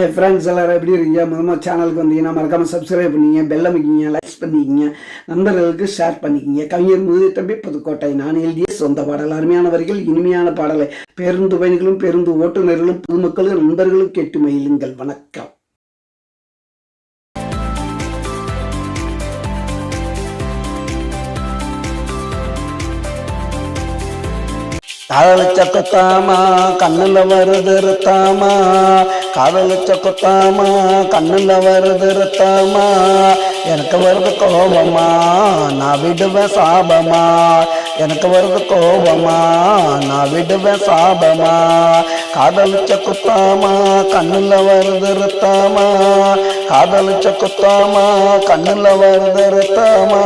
Hi friends, எல்லோரும் எப்படி இருக்கீங்க? முதல்ல சேனலுக்கு வந்தீங்கன்னா மறக்காமல் சப்ஸ்கிரைப் பண்ணிக்கிங்க, பெல் அமைக்கிங்க, லைக்ஸ் பண்ணிக்கிங்க, நண்பர்களுக்கு ஷேர் பண்ணிக்கிங்க. கவிஞர் முதுதம்பி புதுக்கோட்டை. நான் எழுதிய சொந்த பாடல். அருமையான வரிகள், இனிமையான பாடலை பேருந்து பயணிகளும் பேருந்து ஓட்டுநர்களும் பொதுமக்களும் நண்பர்களும் கேட்டு மகிழுங்கள். வணக்கம். காதலிச்ச கொத்தாமா கண்ணுல வருது ரத்தாமா, காதலிச்ச கொத்தாமா கண்ணுல வருது ரத்தாமா, எனக்கு வருது கோபமா நான் விடுவேன் சாபமா, எனக்கு வருது கோபமா நான் விடுவேன் சாபமா, காதலிச்ச கொத்தாமா கண்ணுல வருது ரத்தாமா, காதலிச்ச கொத்தாமா கண்ணுல வருது ரத்தாமா.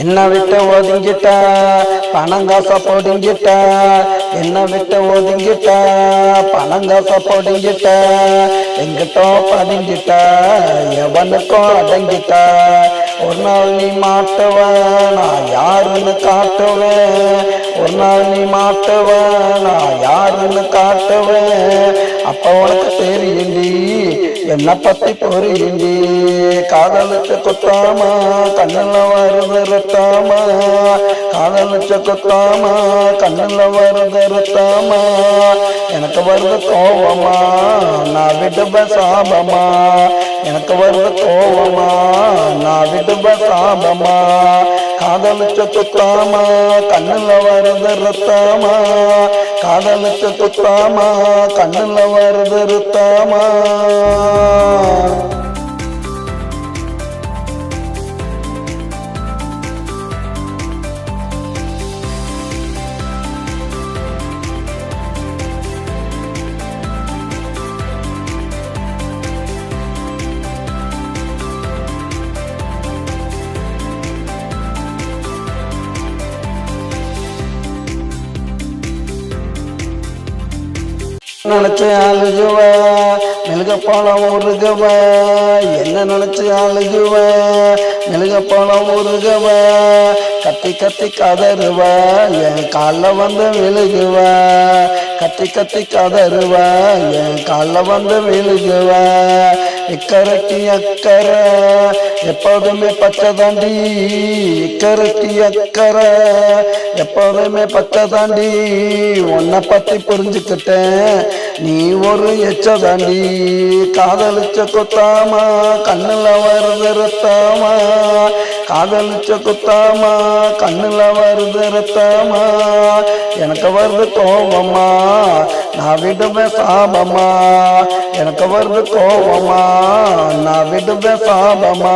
என்ன விட்டு ஒதுங்கிட்ட பணங்காச போடுங்கிட்ட, என்ன விட்டு ஒதுங்கிட்ட பணங்காச போடுங்கிட்ட, எங்கிட்டோ பதுங்கிட்ட எவனுக்கோ அடங்கிட்ட, ஒரு நாள் நீ மாட்டுவ நான் யாருன்னு காட்டுவேன், ஒரு நாள் நீ மாட்டுவ நான் யாருன்னு காட்டுவேன், அப்ப உனக்கு தெரியுண்டி என்ன பத்தி பொரியுண்டி, காதலுக்கு கொத்தாமா கண்ணுல வருது ரத்தாமா, காதலிச்ச கொத்தாமா கண்ணுல வருது ரத்தாமா, எனக்கு வருது கோபமா நான் விடுவேன் சாபமா, எனக்கு வருது கோபமா நான் விடுவேன் சாபமா, காதலிச்ச கொத்தாமா கண்ணுல வருது ரத்தாமா, காதலிச்ச கொத்தாமா கண்ணுல வருது ரத்தாமா. நினைச்சு அழுகுவ மெழுக போல உருகுவ, என்ன நினைச்சு அழுகுவ மெழுக போல உருகுவ, கத்தி கத்தி கதறுவ என் கால வந்து விழுகுவ, கத்தி கத்தி கதறுவ என் கால வந்து விழுகுவ, இக்கரட்டி அக்கறை எப்போதுமே பச்சை தாண்டி, இக்கரட்டி அக்கறை எப்போதுமே பச்சை தாண்டி, உன்னை பத்தி புரிஞ்சுக்கிட்டேன் நீ ஒரு எச்ச தாண்டி, காதலிச்ச கொத்தாமா கண்ணுல வருது ரத்தாமா, காதலிச்ச கொத்தாமா கண்ணுல வருது ரத்தாமா, எனக்கு வருது கோபமா நான் விடுவேன் சாபமா, எனக்கு வருது கோபமா நான் விடுவேன் சாபமா,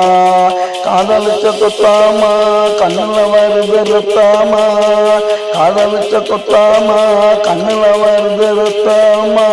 காதலிச்ச கொத்தாமா கண்ணுல வருது ரத்தாமா, காதலிச்ச கொத்தாமா கண்ணுல வருது ரத்தாமா.